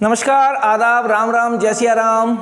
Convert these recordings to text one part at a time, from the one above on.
नमस्कार, आदाब, राम राम, जय सिया राम,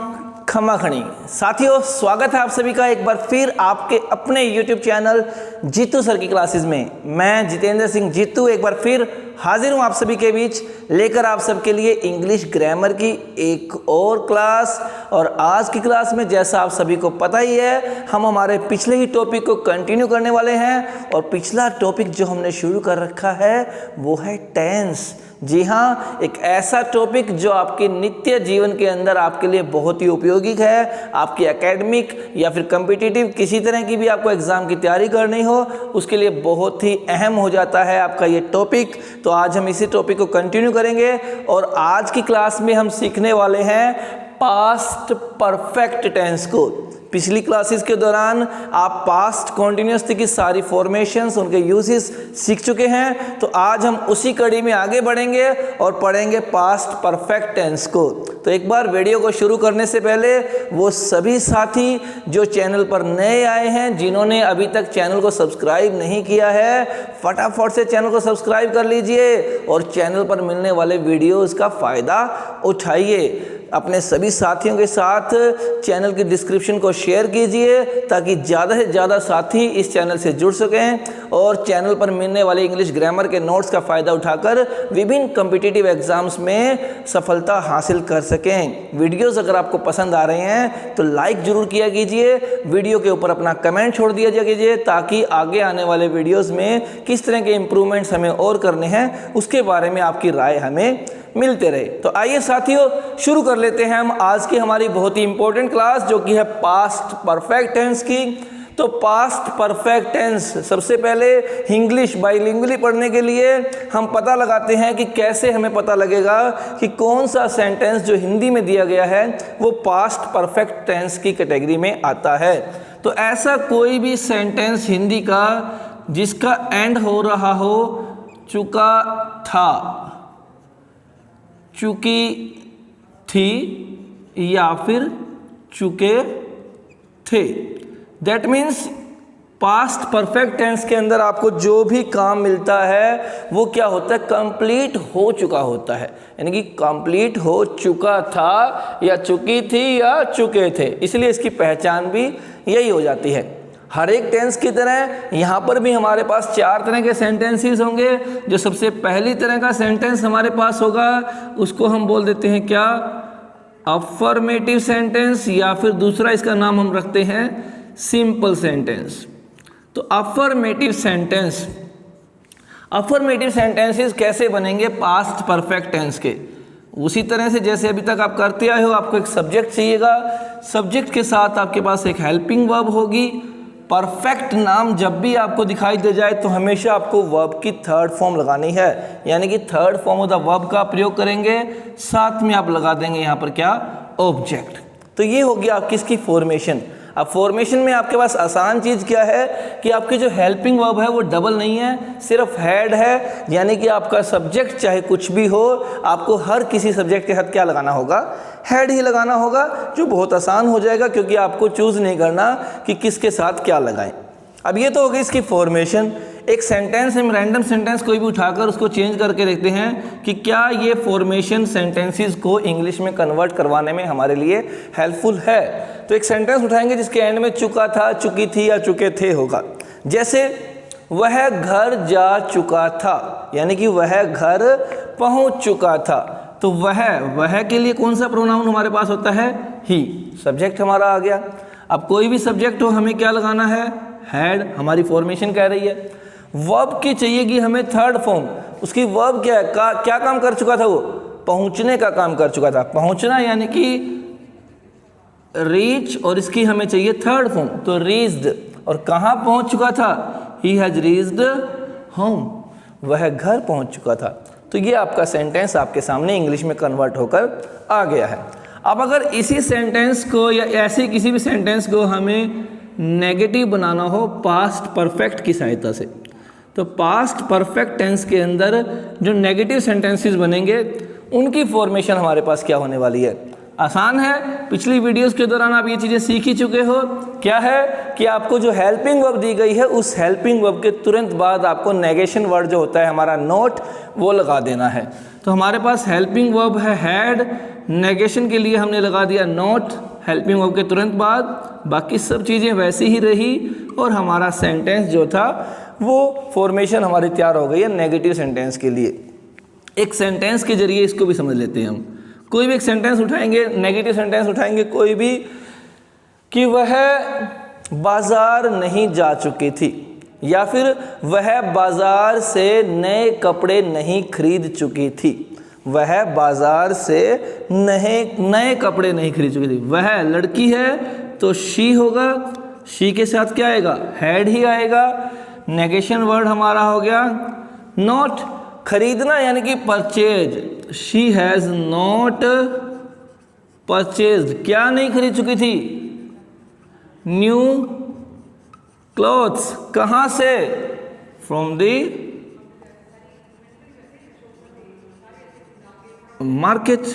खम्मा खणी। साथियों, स्वागत है आप सभी का एक बार फिर आपके अपने YouTube चैनल जीतू सर की क्लासेस में। मैं जितेंद्र सिंह जीतू एक बार फिर हाजिर हूँ आप सभी के बीच, लेकर आप सबके लिए इंग्लिश ग्रामर की एक और क्लास। और आज की क्लास में जैसा आप सभी को पता ही है, हम हमारे पिछले ही टॉपिक को कंटिन्यू करने वाले हैं। और पिछला टॉपिक जो हमने शुरू कर रखा है वो है टेंस। जी हाँ, एक ऐसा टॉपिक जो आपके नित्य जीवन के अंदर आपके लिए बहुत ही उपयोगी है। आपकी एकेडमिक या फिर कॉम्पिटिटिव किसी तरह की भी आपको एग्ज़ाम की तैयारी करनी हो, उसके लिए बहुत ही अहम हो जाता है आपका ये टॉपिक। तो आज हम इसी टॉपिक को कंटिन्यू करेंगे और आज की क्लास में हम सीखने वाले हैं पास्ट परफेक्ट टेंस को। पिछली क्लासेस के दौरान आप पास्ट कॉन्टिन्यूअस की सारी फॉर्मेशंस, उनके यूजेस सीख चुके हैं। तो आज हम उसी कड़ी में आगे बढ़ेंगे और पढ़ेंगे पास्ट परफेक्ट टेंस को। तो एक बार वीडियो को शुरू करने से पहले वो सभी साथी जो चैनल पर नए आए हैं, जिन्होंने अभी तक चैनल को सब्सक्राइब नहीं किया है, फटाफट से चैनल को सब्सक्राइब कर लीजिए और चैनल पर मिलने वाले वीडियोज़ का फ़ायदा उठाइए। अपने सभी साथियों के साथ चैनल की डिस्क्रिप्शन को शेयर कीजिए ताकि ज़्यादा से ज़्यादा साथी इस चैनल से जुड़ सकें और चैनल पर मिलने वाले इंग्लिश ग्रामर के नोट्स का फ़ायदा उठाकर विभिन्न कॉम्पिटिटिव एग्जाम्स में सफलता हासिल कर सकें। वीडियोस अगर आपको पसंद आ रहे हैं तो लाइक ज़रूर किया कीजिए, वीडियो के ऊपर अपना कमेंट छोड़ दिया कीजिए ताकि आगे आने वाले वीडियोज़ में किस तरह के इम्प्रूवमेंट्स हमें और करने हैं उसके बारे में आपकी राय हमें मिलते रहे। तो आइए साथियों, शुरू कर लेते हैं हम आज की हमारी बहुत ही इंपॉर्टेंट क्लास जो कि है पास्ट परफेक्ट टेंस की। तो पास्ट परफेक्ट टेंस सबसे पहले इंग्लिश बाइलिंगुअली पढ़ने के लिए हम पता लगाते हैं कि कैसे हमें पता लगेगा कि कौन सा सेंटेंस जो हिंदी में दिया गया है वो पास्ट परफेक्ट टेंस की कैटेगरी में आता है। तो ऐसा कोई भी सेंटेंस हिंदी का जिसका एंड हो रहा हो चुका था, चुकी थी या फिर चुके थे, that means past perfect tense के अंदर आपको जो भी काम मिलता है वो क्या होता है, कंप्लीट हो चुका होता है। यानी कि कंप्लीट हो चुका था या चुकी थी या चुके थे, इसलिए इसकी पहचान भी यही हो जाती है। हर एक टेंस की तरह यहाँ पर भी हमारे पास 4 तरह के सेंटेंसेस होंगे। जो सबसे पहली तरह का सेंटेंस हमारे पास होगा उसको हम बोल देते हैं क्या, अफर्मेटिव सेंटेंस, या फिर दूसरा इसका नाम हम रखते हैं सिंपल सेंटेंस। तो अफर्मेटिव सेंटेंसेस कैसे बनेंगे पास्ट परफेक्ट टेंस के, उसी तरह से जैसे अभी तक आप करते आए हो। आपको एक सब्जेक्ट चाहिएगा, सब्जेक्ट के साथ आपके पास एक हेल्पिंग वर्ब होगी। परफेक्ट नाम जब भी आपको दिखाई दे जाए तो हमेशा आपको वर्ब की थर्ड फॉर्म लगानी है, यानी कि third form of the verb का प्रयोग करेंगे, साथ में आप लगा देंगे यहाँ पर क्या, ऑब्जेक्ट। तो ये हो गया आपकी इसकी फॉर्मेशन। अब फॉर्मेशन में आपके पास आसान चीज़ क्या है कि आपकी जो हेल्पिंग वर्ब है वो डबल नहीं है, सिर्फ हैड है। यानी कि आपका सब्जेक्ट चाहे कुछ भी हो, आपको हर किसी सब्जेक्ट के साथ क्या लगाना होगा, हैड ही लगाना होगा, जो बहुत आसान हो जाएगा क्योंकि आपको चूज़ नहीं करना कि किसके साथ क्या लगाएं। अब ये तो हो गई इसकी फॉर्मेशन। एक सेंटेंस, हम रैंडम सेंटेंस कोई भी उठाकर उसको चेंज करके देखते हैं कि क्या ये फॉर्मेशन सेंटेंसेस को इंग्लिश में कन्वर्ट करवाने में हमारे लिए हेल्पफुल है। तो एक सेंटेंस उठाएंगे जिसके एंड में चुका था, चुकी थी या चुके थे होगा। जैसे वह घर जा चुका था, यानी कि वह घर पहुंच चुका था। तो वह के लिए कौन सा प्रोनाउन हमारे पास होता है, ही। सब्जेक्ट हमारा आ गया। अब कोई भी सब्जेक्ट हो हमें क्या लगाना है, हैड। हमारी फॉर्मेशन कह रही है। वर्ब की चाहिएगी हमें थर्ड फॉर्म। उसकी वर्ब क्या है, क्या काम कर चुका था वो, पहुंचने का काम कर चुका था। पहुंचना यानी कि रीच, और इसकी हमें चाहिए थर्ड फॉर्म, तो रीच्ड। और कहाँ पहुंच चुका था, ही हैज रीच्ड होम, वह घर पहुंच चुका था। तो ये आपका सेंटेंस आपके सामने इंग्लिश में कन्वर्ट होकर आ गया है। अब अगर इसी सेंटेंस को या ऐसे किसी भी सेंटेंस को हमें नेगेटिव बनाना हो पास्ट परफेक्ट की सहायता से, तो पास्ट परफेक्ट टेंस के अंदर जो नेगेटिव सेंटेंसेस बनेंगे उनकी फॉर्मेशन हमारे पास क्या होने वाली है, आसान है। पिछली वीडियोस के दौरान आप ये चीज़ें सीख ही चुके हो। क्या है कि आपको जो हेल्पिंग वर्ब दी गई है उस हेल्पिंग वर्ब के तुरंत बाद आपको नेगेशन वर्ड जो होता है हमारा नोट, वो लगा देना है। तो हमारे पास हेल्पिंग वर्ब है हैड, नेगेशन के लिए हमने लगा दिया नॉट हेल्पिंग वर्ब के तुरंत बाद, बाकी सब चीज़ें वैसी ही रही और हमारा सेंटेंस जो था वो फॉर्मेशन हमारी तैयार हो गई है नेगेटिव सेंटेंस के लिए। एक सेंटेंस के जरिए इसको भी समझ लेते हैं हम। कोई भी एक सेंटेंस उठाएंगे, नेगेटिव सेंटेंस उठाएंगे कोई भी, कि वह बाजार नहीं जा चुकी थी, या फिर वह बाजार से नए कपड़े नहीं खरीद चुकी थी। वह बाजार से नए कपड़े नहीं खरीद चुकी थी। वह लड़की है तो शी होगा, शी के साथ क्या आएगा, हैड ही आएगा। नेगेशन वर्ड हमारा हो गया नॉट, खरीदना यानी कि purchase. She has not purchased, क्या नहीं खरीद चुकी थी, न्यू क्लॉथ्स। कहाँ से, फ्रॉम दी मार्केट।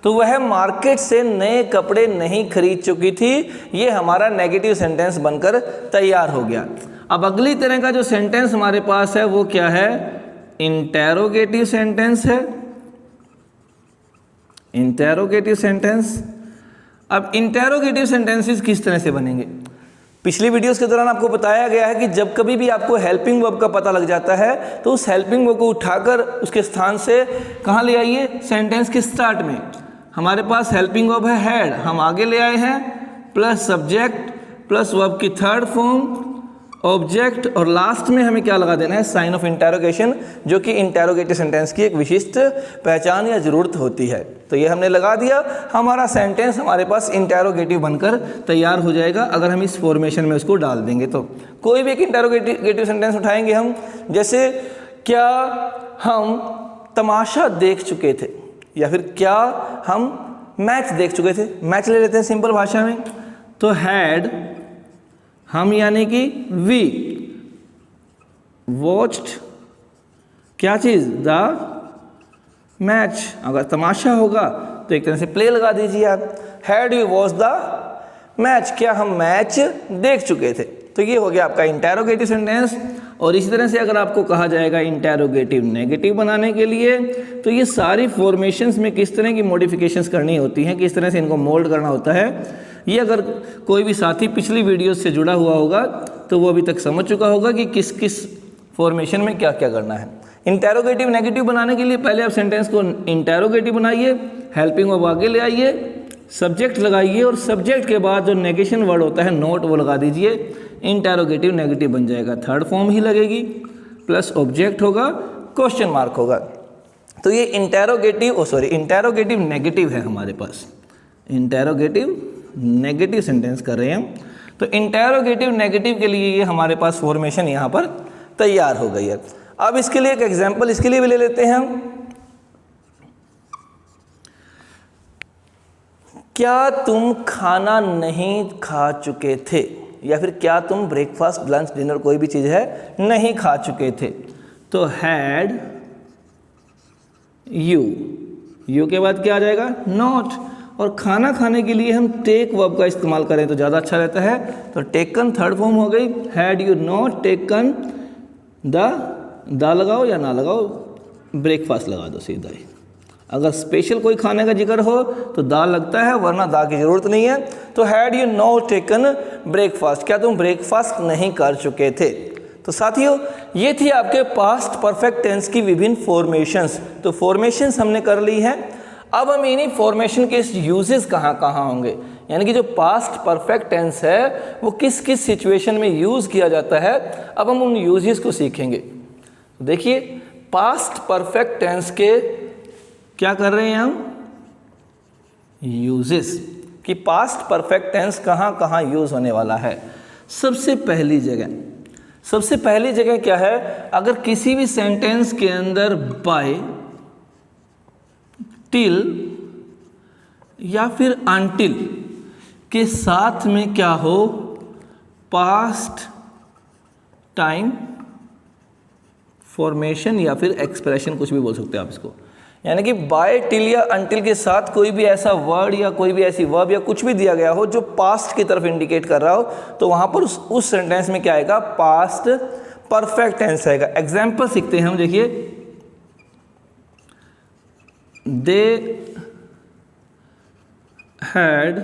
तो वह मार्केट से नए कपड़े नहीं खरीद चुकी थी। ये हमारा नेगेटिव सेंटेंस बनकर तैयार हो गया। अब अगली तरह का जो सेंटेंस हमारे पास है वो क्या है, इंटेरोगेटिव सेंटेंस है। Interrogative sentence. अब इंटेरोगेटिव सेंटेंसेस किस तरह से बनेंगे, पिछली वीडियोस के दौरान आपको बताया गया है कि जब कभी भी आपको हेल्पिंग वर्ब का पता लग जाता है तो उस हेल्पिंग वर्ब को उठाकर उसके स्थान से कहाँ ले आइए, सेंटेंस के स्टार्ट में। हमारे पास हेल्पिंग वर्ब है हैड, हम आगे ले आए हैं, प्लस सब्जेक्ट प्लस वर्ब की थर्ड फॉर्म ऑब्जेक्ट, और लास्ट में हमें क्या लगा देना है, साइन ऑफ इंटेरोगेशन, जो कि इंटेरोगेटिव सेंटेंस की एक विशिष्ट पहचान या ज़रूरत होती है। तो ये हमने लगा दिया, हमारा सेंटेंस हमारे पास इंटेरोगेटिव बनकर तैयार हो जाएगा अगर हम इस फॉर्मेशन में उसको डाल देंगे। तो कोई भी एक इंटेरोगेटिव सेंटेंस उठाएंगे हम, जैसे क्या हम तमाशा देख चुके थे, या फिर क्या हम मैच देख चुके थे। मैच ले लेते हैं सिंपल भाषा में, तो हैड हम यानी कि वी वॉच्ड क्या चीज़, द मैच। अगर तमाशा होगा तो एक तरह से प्ले लगा दीजिए आप, had you watch the match, क्या हम मैच देख चुके थे। तो ये हो गया आपका इंटेरोगेटिव सेंटेंस। और इसी तरह से अगर आपको कहा जाएगा इंटेरोगेटिव नेगेटिव बनाने के लिए, तो ये सारी फॉर्मेशंस में किस तरह की मॉडिफिकेशंस करनी होती हैं, किस तरह से इनको मोल्ड करना होता है, ये अगर कोई भी साथी पिछली वीडियोस से जुड़ा हुआ होगा तो वो अभी तक समझ चुका होगा कि किस किस फॉर्मेशन में क्या क्या करना है। इंटेरोगेटिव नेगेटिव बनाने के लिए पहले आप सेंटेंस को इंटेरोगेटिव बनाइए, हेल्पिंग वर्ब आगे ले आइए, सब्जेक्ट लगाइए, और सब्जेक्ट के बाद जो नेगेशन वर्ड होता है नोट वो लगा दीजिए, इंटेरोगेटिव नेगेटिव बन जाएगा। थर्ड फॉर्म ही लगेगी, प्लस ऑब्जेक्ट होगा, क्वेश्चन मार्क होगा। तो ये इंटेरोगेटिव नेगेटिव है हमारे पास। इंटेरोगेटिव नेगेटिव सेंटेंस कर रहे हैं हम। तो इंटेरोगेटिव नेगेटिव के लिए ये हमारे पास फॉर्मेशन यहाँ पर तैयार हो गई है। अब इसके लिए एक एग्जाम्पल इसके लिए भी ले लेते हैं हम। क्या तुम खाना नहीं खा चुके थे, या फिर क्या तुम ब्रेकफास्ट लंच डिनर कोई भी चीज़ है नहीं खा चुके थे। तो हैड यू के बाद क्या आ जाएगा, नॉट। और खाना खाने के लिए हम टेक वर्ब का इस्तेमाल करें तो ज़्यादा अच्छा रहता है। तो टेकन थर्ड फॉर्म हो गई, had you not taken the लगाओ या ना लगाओ, ब्रेकफास्ट लगा दो सीधा ही। अगर स्पेशल कोई खाने का जिक्र हो तो दा लगता है, वरना दा की ज़रूरत नहीं है। तो had you not taken breakfast, क्या तुम ब्रेकफास्ट नहीं कर चुके थे। तो साथियों ये थी आपके पास्ट परफेक्ट टेंस की विभिन्न फॉर्मेशंस। तो फॉर्मेशंस हमने कर ली हैं। अब हम इन्हीं फॉर्मेशन के यूजेस कहाँ कहाँ होंगे, यानी कि जो पास्ट परफेक्ट टेंस है वो किस किस सिचुएशन में यूज़ किया जाता है, अब हम उन यूजेस को सीखेंगे। देखिए पास्ट परफेक्ट टेंस के क्या कर रहे हैं हम, यूजेस, कि पास्ट परफेक्ट टेंस कहाँ कहाँ यूज़ होने वाला है। सबसे पहली जगह क्या है, अगर किसी भी सेंटेंस के अंदर बाय, टिल या फिर अनटिल के साथ में क्या हो, पास्ट टाइम फॉर्मेशन या फिर एक्सप्रेशन, कुछ भी बोल सकते हैं आप इसको। यानी कि बाय, टिल या अनटिल के साथ कोई भी ऐसा वर्ड या कोई भी ऐसी वर्ब या कुछ भी दिया गया हो जो पास्ट की तरफ इंडिकेट कर रहा हो, तो वहाँ पर उस सेंटेंस में क्या आएगा, पास्ट परफेक्ट टेंस आएगा। एग्जाम्पल सीखते हैं हम। देखिए they had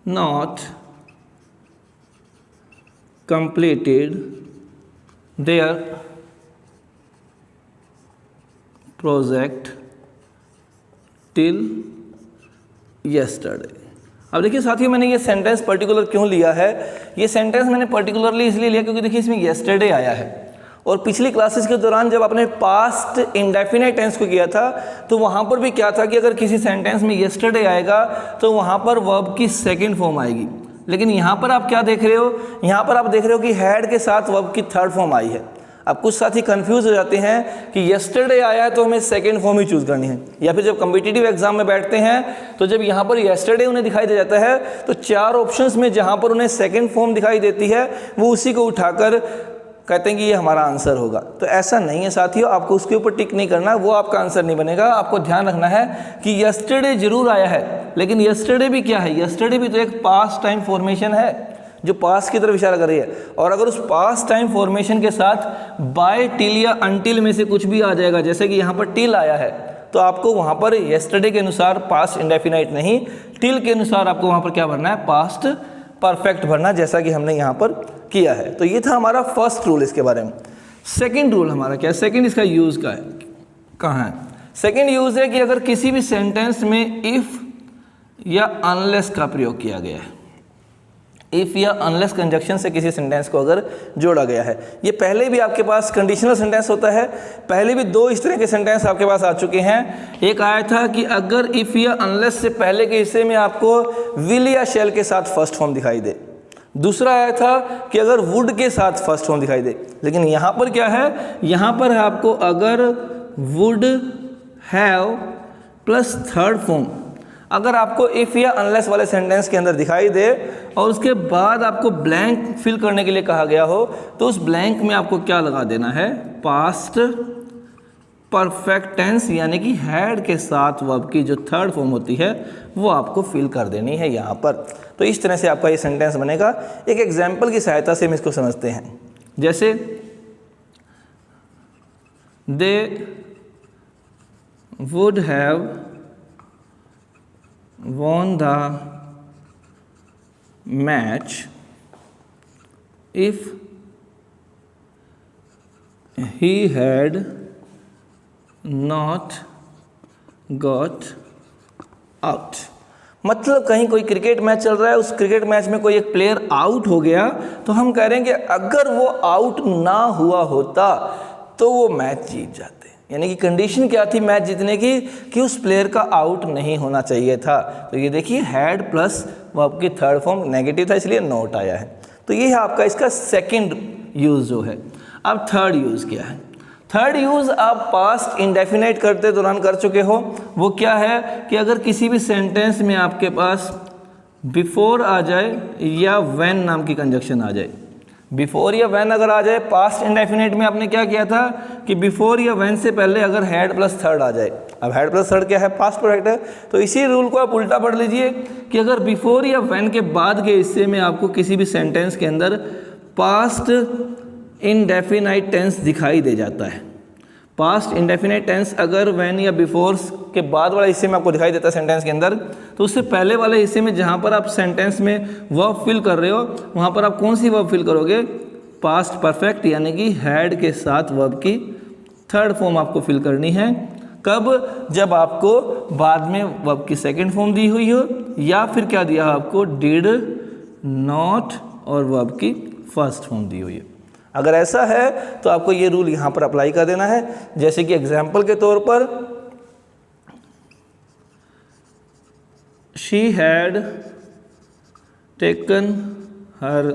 not completed there project till yesterday. अब देखिए साथियों, मैंने ये सेंटेंस पर्टिकुलर क्यों लिया है? ये सेंटेंस मैंने पर्टिकुलरली इसलिए लिया क्योंकि देखिए इसमें यस्टरडे आया है, और पिछली क्लासेस के दौरान जब आपने पास्ट इंडेफिनाइट टेंस को किया था तो वहाँ पर भी क्या था कि अगर किसी सेंटेंस में यस्टरडे आएगा तो वहाँ पर वर्ब की सेकंड फॉर्म आएगी। लेकिन यहाँ पर आप क्या देख रहे हो? यहाँ पर आप देख रहे हो कि हैड के साथ वर्ब की थर्ड फॉर्म आई है। अब कुछ साथी कंफ्यूज हो जाते हैं कि यस्टरडे आया है तो हमें सेकंड फॉर्म ही चूज़ करनी है, या फिर जब कॉम्पिटिटिव एग्जाम में बैठते हैं तो जब यहाँ पर यस्टरडे उन्हें दिखाई दे जाता है तो चार ऑप्शंस में जहाँ पर उन्हें सेकंड फॉर्म दिखाई देती है वो उसी को उठाकर कहते हैं कि ये हमारा आंसर होगा। तो ऐसा नहीं है साथियों, आपको उसके ऊपर टिक नहीं करना, वो आपका आंसर नहीं बनेगा। आपको ध्यान रखना है कि यस्टरडे जरूर आया है, लेकिन यस्टरडे भी क्या है? यस्टरडे भी तो एक पास्ट टाइम फॉर्मेशन है जो पास्ट की तरफ इशारा कर रही है, और अगर उस पास्ट टाइम फॉर्मेशन के साथ बाय, टिल या अनटिल में से कुछ भी आ जाएगा, जैसे कि यहाँ पर टिल आया है, तो आपको वहाँ पर यस्टरडे के अनुसार पास्ट इंडेफिनाइट नहीं, टिल के अनुसार आपको वहाँ पर क्या भरना है? पास्ट परफेक्ट भरना, जैसा कि हमने यहाँ पर किया है। तो ये था हमारा फर्स्ट रूल इसके बारे में। सेकंड रूल हमारा क्या है? सेकंड इसका यूज़ का है, कहाँ है? सेकंड यूज़ है कि अगर किसी भी सेंटेंस में इफ़ या अनलेस का प्रयोग किया गया है, इफ़ या अनलेस कंजक्शन से किसी सेंटेंस को अगर जोड़ा गया है। ये पहले भी आपके पास कंडीशनल सेंटेंस होता है, पहले भी दो इस तरह के सेंटेंस आपके पास आ चुके हैं। एक आया था कि अगर इफ़ या अनलेस से पहले के हिस्से में आपको विल या शैल के साथ फर्स्ट फॉर्म दिखाई दे। दूसरा आया था कि अगर वुड के साथ फर्स्ट फॉर्म दिखाई दे। लेकिन यहाँ पर क्या है? यहाँ पर है आपको अगर would have plus third form अगर आपको इफ़ या अनलेस वाले सेंटेंस के अंदर दिखाई दे और उसके बाद आपको ब्लैंक फिल करने के लिए कहा गया हो, तो उस ब्लैंक में आपको क्या लगा देना है? पास्ट परफेक्ट टेंस, यानी कि हैड के साथ वर्ब की जो थर्ड फॉर्म होती है वो आपको फिल कर देनी है यहाँ पर। तो इस तरह से आपका ये सेंटेंस बनेगा। एक एग्जाम्पल की सहायता से हम इसको समझते हैं। जैसे they would have won the match if he had not got out। मतलब कहीं कोई क्रिकेट मैच चल रहा है, उस क्रिकेट मैच में कोई एक प्लेयर आउट हो गया, तो हम कह रहे हैं कि अगर वो आउट ना हुआ होता तो वो मैच जीत जाते। यानी कि कंडीशन क्या थी मैच जीतने की? कि उस प्लेयर का आउट नहीं होना चाहिए था। तो ये देखिए हैड प्लस वर्ब की थर्ड फॉर्म नेगेटिव था, इसलिए नॉट आया है। तो ये है आपका इसका सेकंड यूज़ जो है। अब थर्ड यूज़ क्या है? थर्ड यूज़ आप पास्ट इंडेफिनाइट करते दौरान कर चुके हो। वो क्या है कि अगर किसी भी सेंटेंस में आपके पास बिफोर आ जाए या व्हेन नाम की कंजक्शन आ जाए, बिफोर या व्हेन अगर आ जाए, पास्ट इंडेफिनाइट में आपने क्या किया था कि बिफोर या व्हेन से पहले अगर हैड प्लस थर्ड आ जाए। अब हैड प्लस थर्ड क्या है? पास्ट परफेक्ट है। तो इसी रूल को आप उल्टा पढ़ लीजिए कि अगर बिफोर या व्हेन के बाद के हिस्से में आपको किसी भी सेंटेंस के अंदर पास्ट इंडेफिनाइट टेंस दिखाई दे जाता है, पास्ट इंडेफिनाइट टेंस अगर व्हेन या बिफोर के बाद वाले हिस्से में आपको दिखाई देता है सेंटेंस के अंदर, तो उससे पहले वाले हिस्से में जहाँ पर आप सेंटेंस में वर्ब फिल कर रहे हो, वहाँ पर आप कौन सी वर्ब फिल करोगे? पास्ट परफेक्ट, यानी कि हैड के साथ वर्ब की थर्ड फॉर्म आपको फिल करनी है। कब? जब आपको बाद में वर्ब की सेकंड फॉर्म दी हुई हो, या फिर क्या दिया आपको? डिड, नॉट और वर्ब की फर्स्ट फॉर्म दी हुई है। अगर ऐसा है तो आपको ये रूल यहाँ पर अप्लाई कर देना है। जैसे कि एग्जाम्पल के तौर पर she had taken her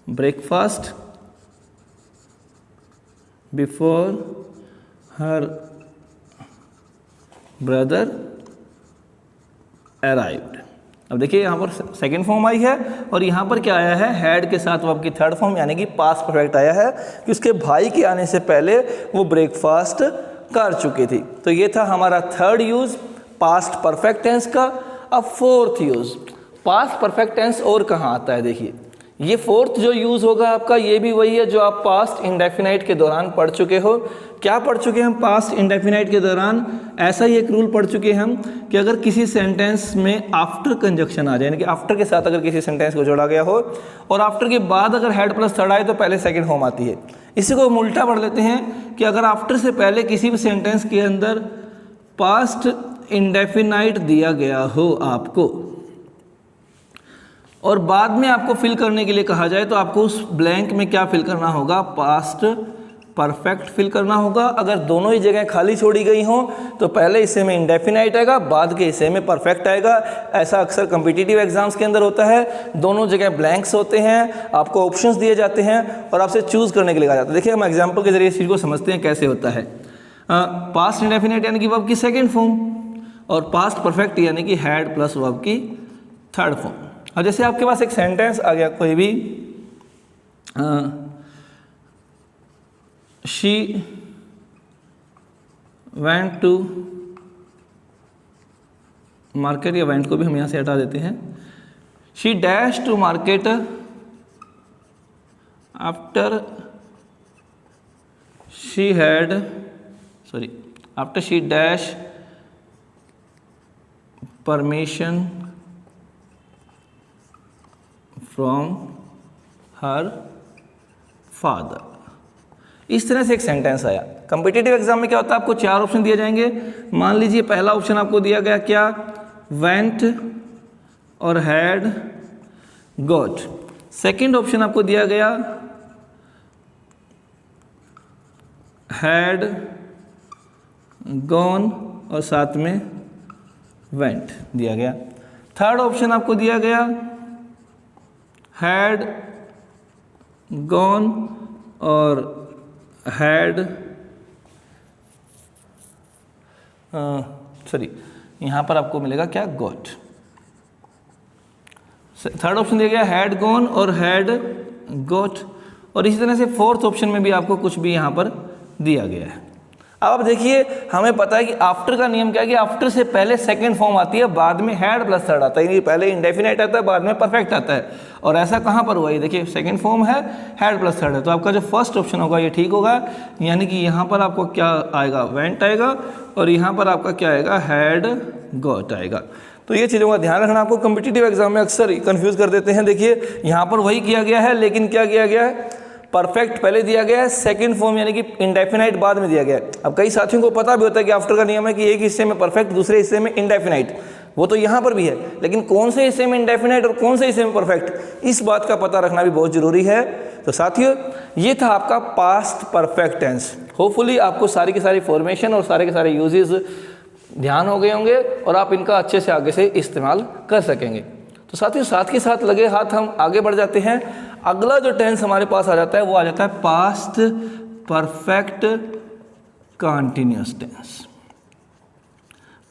breakfast before her brother arrived. अब देखिए यहाँ पर सेकंड फॉर्म आई है और यहाँ पर क्या आया है? हैड के साथ वर्ब की थर्ड फॉर्म, यानी कि पास्ट परफेक्ट आया है कि उसके भाई के आने से पहले वो ब्रेकफास्ट कर चुकी थी। तो ये था हमारा third use past perfect tense का। अब fourth use, past perfect tense और कहाँ आता है? देखिए ये फोर्थ जो यूज़ होगा आपका, ये भी वही है जो आप पास्ट इंडेफिनाइट के दौरान पढ़ चुके हो। क्या पढ़ चुके हैं हम पास्ट इंडेफिनाइट के दौरान? ऐसा ही एक रूल पढ़ चुके हैं हम कि अगर किसी सेंटेंस में आफ्टर कंजक्शन आ जाए, यानी कि आफ्टर के साथ अगर किसी सेंटेंस को जोड़ा गया हो और आफ्टर के बाद अगर हेड प्लस थर्ड आए तो पहले सेकंड फॉर्म आती है। इसी को हम उल्टा पढ़ लेते हैं कि अगर आफ्टर से पहले किसी भी सेंटेंस के अंदर पास्ट इंडेफिनाइट दिया गया हो आपको और बाद में आपको फिल करने के लिए कहा जाए तो आपको उस ब्लैंक में क्या फिल करना होगा? पास्ट परफेक्ट फिल करना होगा। अगर दोनों ही जगह खाली छोड़ी गई हों तो पहले हिस्से में इंडेफिनाइट आएगा, बाद के हिस्से में परफेक्ट आएगा। ऐसा अक्सर कॉम्पिटिटिव एग्जाम्स के अंदर होता है, दोनों जगह ब्लैंक्स होते हैं, आपको ऑप्शंस दिए जाते हैं और आपसे चूज़ करने के लिए कहा जाता है। देखिए हम एग्जाम्पल के जरिए इस चीज़ को समझते हैं कैसे होता है। पास्ट इंडेफिनाइट यानी कि वर्ब की सेकेंड फॉर्म और पास्ट परफेक्ट यानी कि हैड प्लस वर्ब की थर्ड फॉर्म। अब जैसे आपके पास एक सेंटेंस आ गया कोई भी, शी वेंट टू मार्केट, या वेंट को भी हम यहाँ से हटा देते हैं। She dash to market after she had after she dash permission from her father. इस तरह से एक सेंटेंस आया। कॉम्पिटिटिव एग्जाम में क्या होता है? आपको 4 ऑप्शन दिए जाएंगे। मान लीजिए पहला ऑप्शन आपको दिया गया क्या? वेंट और हैड गॉट। सेकंड ऑप्शन आपको दिया गया हैड गॉन और साथ में वेंट दिया गया। थर्ड ऑप्शन आपको दिया गया हैड गॉन और हैड यहाँ पर आपको मिलेगा क्या? गॉट। थर्ड ऑप्शन दिया गया हैड गॉन और हैड गॉट। और इसी तरह से फोर्थ ऑप्शन में भी आपको कुछ भी यहाँ पर दिया गया है। अब आप देखिए, हमें पता है कि आफ्टर का नियम क्या है कि आफ्टर से पहले सेकंड फॉर्म आती है, बाद में हैड प्लस थर्ड आता है, यानी पहले इंडेफिनाइट आता है, बाद में परफेक्ट आता है। और ऐसा कहाँ पर हुआ? ये देखिए सेकंड फॉर्म है, हैड प्लस थर्ड है, तो आपका जो फर्स्ट ऑप्शन होगा ये ठीक होगा। यानी कि यहाँ पर आपको क्या आएगा? वेंट आएगा और यहाँ पर आपका क्या आएगा? हैड गॉट आएगा। तो ये चीज़ों का ध्यान रखना। आपको कॉम्पिटिटिव एग्जाम में अक्सर कंफ्यूज कर देते हैं। देखिए यहाँ पर वही किया गया है, लेकिन क्या किया गया है? परफेक्ट पहले दिया गया है, सेकंड फॉर्म यानी कि इंडेफिनाइट बाद में दिया गया है। अब कई साथियों को पता भी होता है कि आफ्टर का नियम है कि एक हिस्से में परफेक्ट, दूसरे हिस्से में इंडेफिनाइट। वो तो यहाँ पर भी है, लेकिन कौन से हिस्से में इंडेफिनाइट और कौन से हिस्से में परफेक्ट, इस बात का पता रखना भी बहुत जरूरी है। तो साथियों, ये था आपका पास्ट परफेक्ट टेंस। होपफुली आपको सारी की सारी फॉर्मेशन और सारे के सारे यूजेस ध्यान हो गए होंगे और आप इनका अच्छे से आगे से इस्तेमाल कर सकेंगे। तो साथियों, साथ के साथ लगे हाथ हम आगे बढ़ जाते हैं। अगला जो टेंस हमारे पास आ जाता है वो आ जाता है past perfect continuous tense.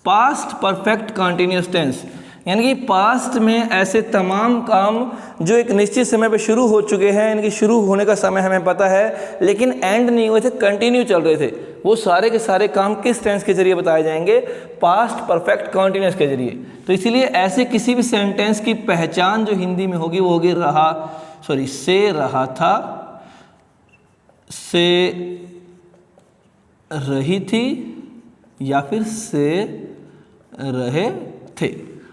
Past perfect continuous tense यानी कि पास्ट में ऐसे तमाम काम जो एक निश्चित समय पे शुरू हो चुके हैं, इनकी शुरू होने का समय हमें पता है लेकिन एंड नहीं हुए थे, कंटिन्यू चल रहे थे, वो सारे के सारे काम किस टेंस के जरिए बताए जाएंगे? पास्ट परफेक्ट कंटिन्यूअस के जरिए। तो इसीलिए ऐसे किसी भी सेंटेंस की पहचान जो हिंदी में होगी वो होगी से रहा था, से रही थी या फिर से रहे थे।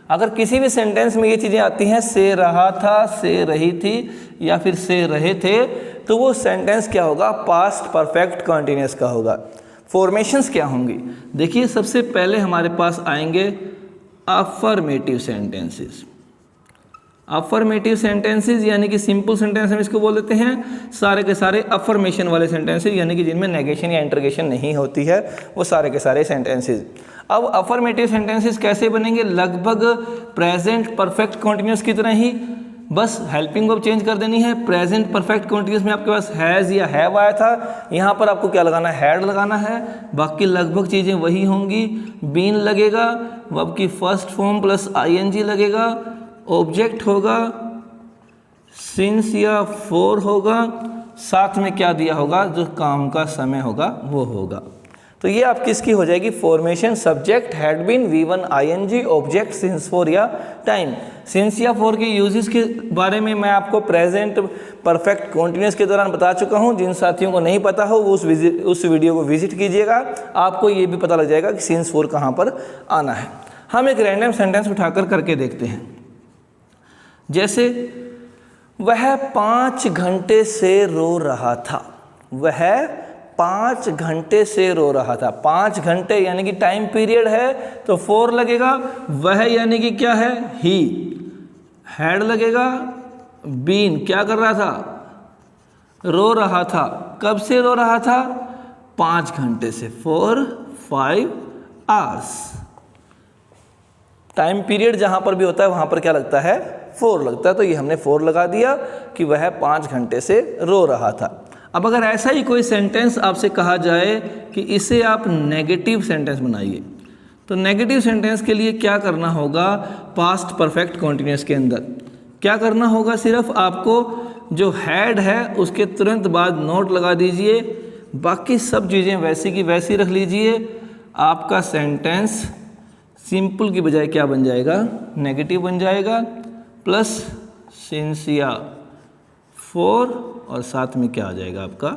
अगर किसी भी सेंटेंस में ये चीज़ें आती हैं, से रहा था, से रही थी या फिर से रहे थे, तो वो सेंटेंस क्या होगा? पास्ट परफेक्ट कंटीन्यूअस का होगा। फॉर्मेशंस क्या होंगी? देखिए, सबसे पहले हमारे पास आएंगे अफर्मेटिव सेंटेंसेस। अफर्मेटिव सेंटेंसेस यानी कि सिंपल सेंटेंस हम इसको बोल देते हैं। सारे के सारे अफर्मेशन वाले सेंटेंसेस यानी कि जिनमें नेगेशन या इंटरगेशन नहीं होती है, वो सारे के सारे सेंटेंसेस। अब अफर्मेटिव सेंटेंसेस कैसे बनेंगे? लगभग प्रेजेंट परफेक्ट कंटीन्यूअस की तरह ही, बस हेल्पिंग वर्ब चेंज कर देनी है। प्रेजेंट परफेक्ट कंटीन्यूअस में आपके पास हैज़ या हैव आया था, यहाँ पर आपको क्या लगाना है? हैड लगाना है। बाकी लगभग चीज़ें वही होंगी। बीन लगेगा, वर्ब की फर्स्ट फॉर्म प्लस आईएनजी लगेगा, ऑब्जेक्ट होगा, सिंस या फॉर होगा, साथ में क्या दिया होगा? जो काम का समय होगा वो होगा। तो तो ये आपकी इसकी हो जाएगी formation subject had been V1 ING object since for या टाइम। सिंस या फॉर के यूजेस के बारे में मैं आपको प्रेजेंट परफेक्ट कॉन्टिन्यूस के दौरान बता चुका हूँ। जिन साथियों को नहीं पता हो वो उस वीडियो को विजिट कीजिएगा, आपको ये भी पता लग जाएगा कि सिंस फॉर कहाँ पर आना है। हम एक रैंडम सेंटेंस उठाकर करके देखते हैं। जैसे वह 5 घंटे से रो रहा था, वह 5 घंटे से रो रहा था। 5 घंटे यानी कि टाइम पीरियड है तो फॉर लगेगा। वह यानी कि क्या है, ही। हैड लगेगा। बीन क्या कर रहा था, रो रहा था। कब से रो रहा था, 5 घंटे से, फॉर 5 आवर्स। टाइम पीरियड जहां पर भी होता है वहां पर क्या लगता है, फॉर लगता है। तो ये हमने फॉर लगा दिया कि वह 5 घंटे से रो रहा था। अब अगर ऐसा ही कोई सेंटेंस आपसे कहा जाए कि इसे आप नेगेटिव सेंटेंस बनाइए, तो नेगेटिव सेंटेंस के लिए क्या करना होगा, पास्ट परफेक्ट कॉन्टिन्यूस के अंदर क्या करना होगा, सिर्फ आपको जो हैड है उसके तुरंत बाद नोट लगा दीजिए, बाकी सब चीज़ें वैसी की वैसी रख लीजिए। आपका सेंटेंस सिंपल की बजाय क्या बन जाएगा, नेगेटिव बन जाएगा, प्लस सिंस या फॉर और साथ में क्या आ जाएगा आपका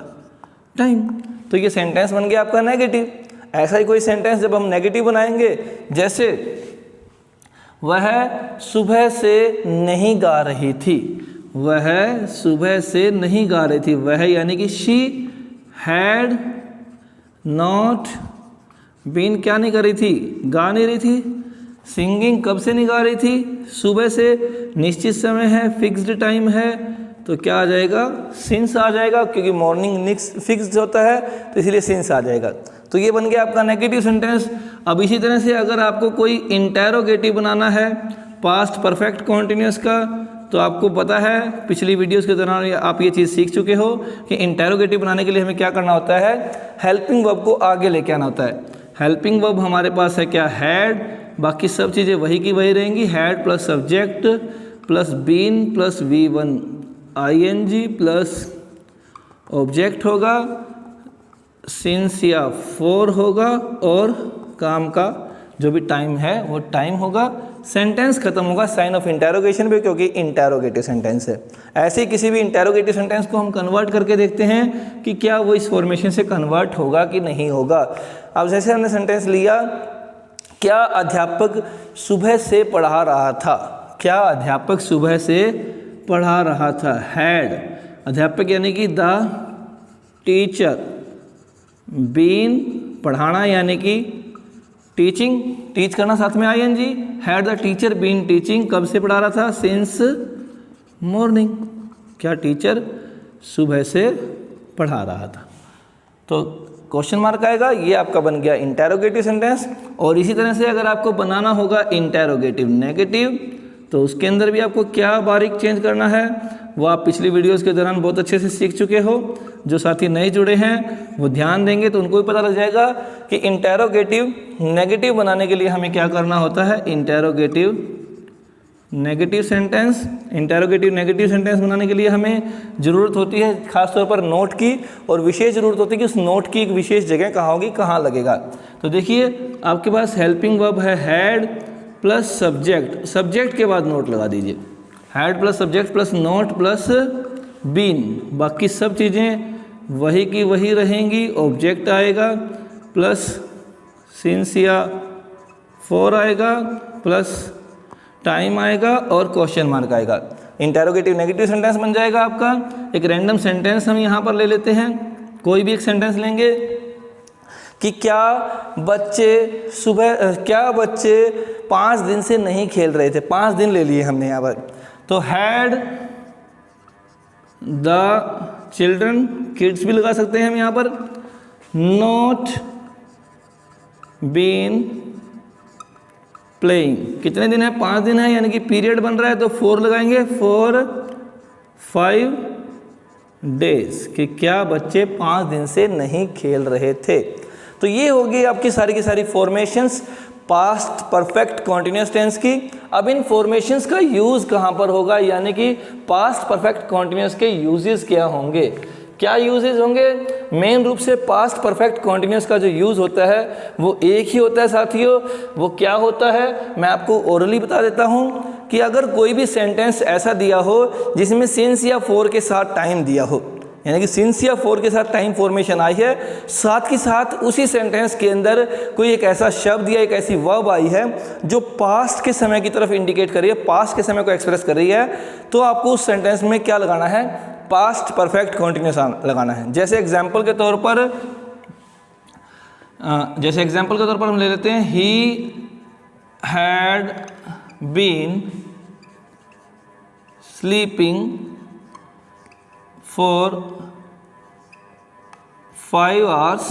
टाइम। तो ये सेंटेंस बन गया आपका नेगेटिव। ऐसा ही कोई सेंटेंस जब हम नेगेटिव बनाएंगे, जैसे वह सुबह से नहीं गा रही थी, वह सुबह से नहीं गा रही थी। वह यानी कि शी हैड नॉट बीन क्या नहीं कर रही थी, गा नहीं रही थी। सिंगिंग कब से नहीं गा रही थी, सुबह से। निश्चित समय है, फिक्स्ड टाइम है, तो क्या आ जाएगा, सिंस आ जाएगा, क्योंकि मॉर्निंग फिक्स्ड होता है तो इसलिए सिंस आ जाएगा। तो ये बन गया आपका नेगेटिव सेंटेंस। अब इसी तरह से अगर आपको कोई इंटेरोगेटिव बनाना है पास्ट परफेक्ट कॉन्टिन्यूस का, तो आपको पता है पिछली वीडियोस के दौरान आप ये चीज़ सीख चुके हो कि इंटेरोगेटिव बनाने के लिए हमें क्या करना होता है, हेल्पिंग वर्ब को आगे लेके आना होता है। हेल्पिंग वर्ब हमारे पास है क्या, हैड, बाकी सब चीज़ें वही की वही रहेंगी। Had plus subject plus been plus V1 ING plus object होगा, सिंस या फॉर होगा, और काम का जो भी टाइम है वो टाइम होगा। सेंटेंस खत्म होगा साइन ऑफ इंटेरोगेशन पे, क्योंकि इंटेरोगेटिव सेंटेंस है। ऐसे ही किसी भी इंटेरोगेटिव सेंटेंस को हम कन्वर्ट करके देखते हैं कि क्या वो इस फॉर्मेशन से कन्वर्ट होगा कि नहीं होगा। अब जैसे हमने सेंटेंस लिया, क्या अध्यापक सुबह से पढ़ा रहा था, क्या अध्यापक सुबह से पढ़ा रहा था। हैड अध्यापक यानी कि द टीचर, बीन पढ़ाना यानी कि टीचिंग, टीच करना साथ में ING। Had the teacher been teaching, कब से पढ़ा रहा था, सिंस मॉर्निंग। क्या टीचर सुबह से पढ़ा रहा था। तो क्वेश्चन मार्क आएगा, ये आपका बन गया इंटेरोगेटिव सेंटेंस। और इसी तरह से अगर आपको बनाना होगा इंटेरोगेटिव नेगेटिव, तो उसके अंदर भी आपको क्या बारीक चेंज करना है वो आप पिछली वीडियोस के दौरान बहुत अच्छे से सीख चुके हो। जो साथी नए जुड़े हैं वो ध्यान देंगे तो उनको भी पता लग जाएगा कि इंटेरोगेटिव नेगेटिव बनाने के लिए हमें क्या करना होता है। Interrogative negative sentence, interrogative negative sentence बनाने के लिए हमें ज़रूरत होती है खासतौर पर नोट की, और विशेष ज़रूरत होती है कि उस नोट की एक विशेष जगह कहाँ होगी, कहाँ लगेगा। तो देखिए आपके पास हेल्पिंग वर्ब है हैड प्लस सब्जेक्ट, सब्जेक्ट के बाद नोट लगा दीजिए। Had plus subject plus not plus been, बाकी सब चीज़ें वही की वही रहेंगी। ऑब्जेक्ट आएगा प्लस सिंस या फॉर आएगा प्लस टाइम आएगा और क्वेश्चन मार्क आएगा। इंटेरोगेटिव नेगेटिव सेंटेंस बन जाएगा आपका। एक रैंडम सेंटेंस हम यहाँ पर ले लेते हैं, कोई भी एक सेंटेंस लेंगे कि क्या बच्चे 5 दिन से नहीं खेल रहे थे। 5 दिन ले लिए हमने यहाँ पर, तो हैड द चिल्ड्रन, किड्स भी लगा सकते हैं हम यहाँ पर, नॉट बीन प्लेइंग। कितने दिन है, 5 दिन है, यानी कि पीरियड बन रहा है तो 4 लगाएंगे, फॉर 5 डेज, कि क्या बच्चे 5 दिन से नहीं खेल रहे थे। तो ये होगी आपकी सारी की सारी formations past perfect continuous tense की। अब इन फॉर्मेशंस का यूज़ कहाँ पर होगा, यानी कि पास्ट परफेक्ट कॉन्टिन्यूस के यूजेस क्या होंगे। क्या यूजेज होंगे? मेन रूप से पास्ट परफेक्ट कॉन्टिन्यूस का जो यूज़ होता है वो एक ही होता है साथियों। वो क्या होता है मैं आपको ओरली बता देता हूँ कि अगर कोई भी सेंटेंस ऐसा दिया हो जिसमें सिंस या फॉर के साथ टाइम दिया हो, यानी कि सिंस या फॉर के साथ टाइम फॉर्मेशन आई है, साथ ही साथ उसी सेंटेंस के अंदर कोई एक ऐसा शब्द या एक ऐसी वर्ब आई है जो पास्ट के समय की तरफ इंडिकेट कर रही है, पास्ट के समय को एक्सप्रेस कर रही है, तो आपको उस सेंटेंस में क्या लगाना है? पास्ट परफेक्ट कॉन्टिन्यूस लगाना है। जैसे एग्जाम्पल के तौर पर हम ले लेते हैं he had been sleeping for 5 hours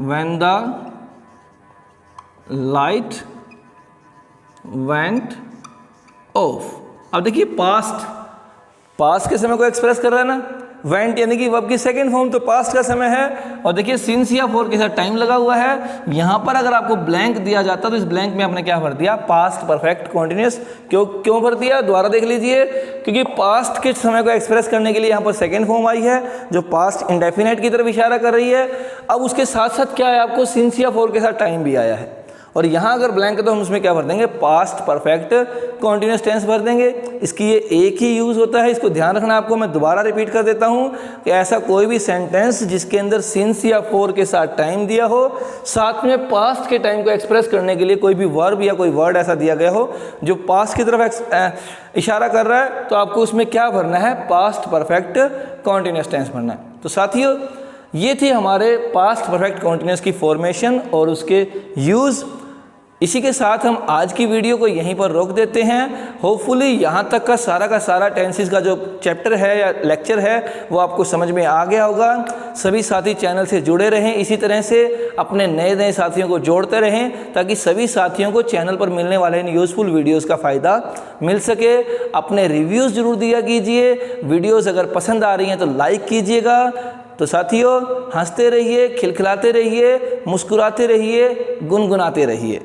when the light went off। अब देखिए पास्ट के समय को एक्सप्रेस कर रहा है ना, वेंट यानी कि वर्ब की सेकंड फॉर्म, तो पास्ट का समय है। और देखिए सिंस या फॉर के साथ टाइम लगा हुआ है। यहाँ पर अगर आपको ब्लैंक दिया जाता तो इस ब्लैंक में आपने क्या भर दिया? Past perfect continuous. क्यों भर दिया? दोबारा देख लीजिए, क्योंकि पास्ट के समय को एक्सप्रेस करने के लिए यहाँ पर सेकंड फॉर्म आई है जो पास्ट इंडेफिनेट की तरफ इशारा कर रही है। अब उसके साथ साथ क्या है? आपको सिंस या फॉर के साथ टाइम भी आया है। और यहाँ अगर ब्लैंक है तो हम उसमें क्या भर देंगे? पास्ट परफेक्ट कॉन्टिन्यूस टेंस भर देंगे। इसकी ये एक ही यूज़ होता है, इसको ध्यान रखना आपको। मैं दोबारा रिपीट कर देता हूँ कि ऐसा कोई भी सेंटेंस जिसके अंदर सिंस या फॉर के साथ टाइम दिया हो, साथ में पास्ट के टाइम को एक्सप्रेस करने के लिए कोई भी वर्ब या कोई वर्ड ऐसा दिया गया हो जो पास्ट की तरफ इशारा कर रहा है, तो आपको उसमें क्या भरना है? पास्ट परफेक्ट कॉन्टिन्यूस टेंस भरना है। तो साथियों, ये थी हमारे पास्ट परफेक्ट कॉन्टिन्यूस की फॉर्मेशन और उसके यूज़। इसी के साथ हम आज की वीडियो को यहीं पर रोक देते हैं। होपफुली यहाँ तक का सारा टेंसेस का जो चैप्टर है या लेक्चर है वो आपको समझ में आ गया होगा। सभी साथी चैनल से जुड़े रहें, इसी तरह से अपने नए साथियों को जोड़ते रहें ताकि सभी साथियों को चैनल पर मिलने वाले इन यूज़फुल वीडियोज़ का फ़ायदा मिल सके। अपने रिव्यूज़ ज़रूर दिया कीजिए। वीडियोज़ अगर पसंद आ रही हैं तो लाइक कीजिएगा। तो साथियों, हंसते रहिए, खिलखिलाते रहिए, मुस्कुराते रहिए, गुनगुनाते रहिए।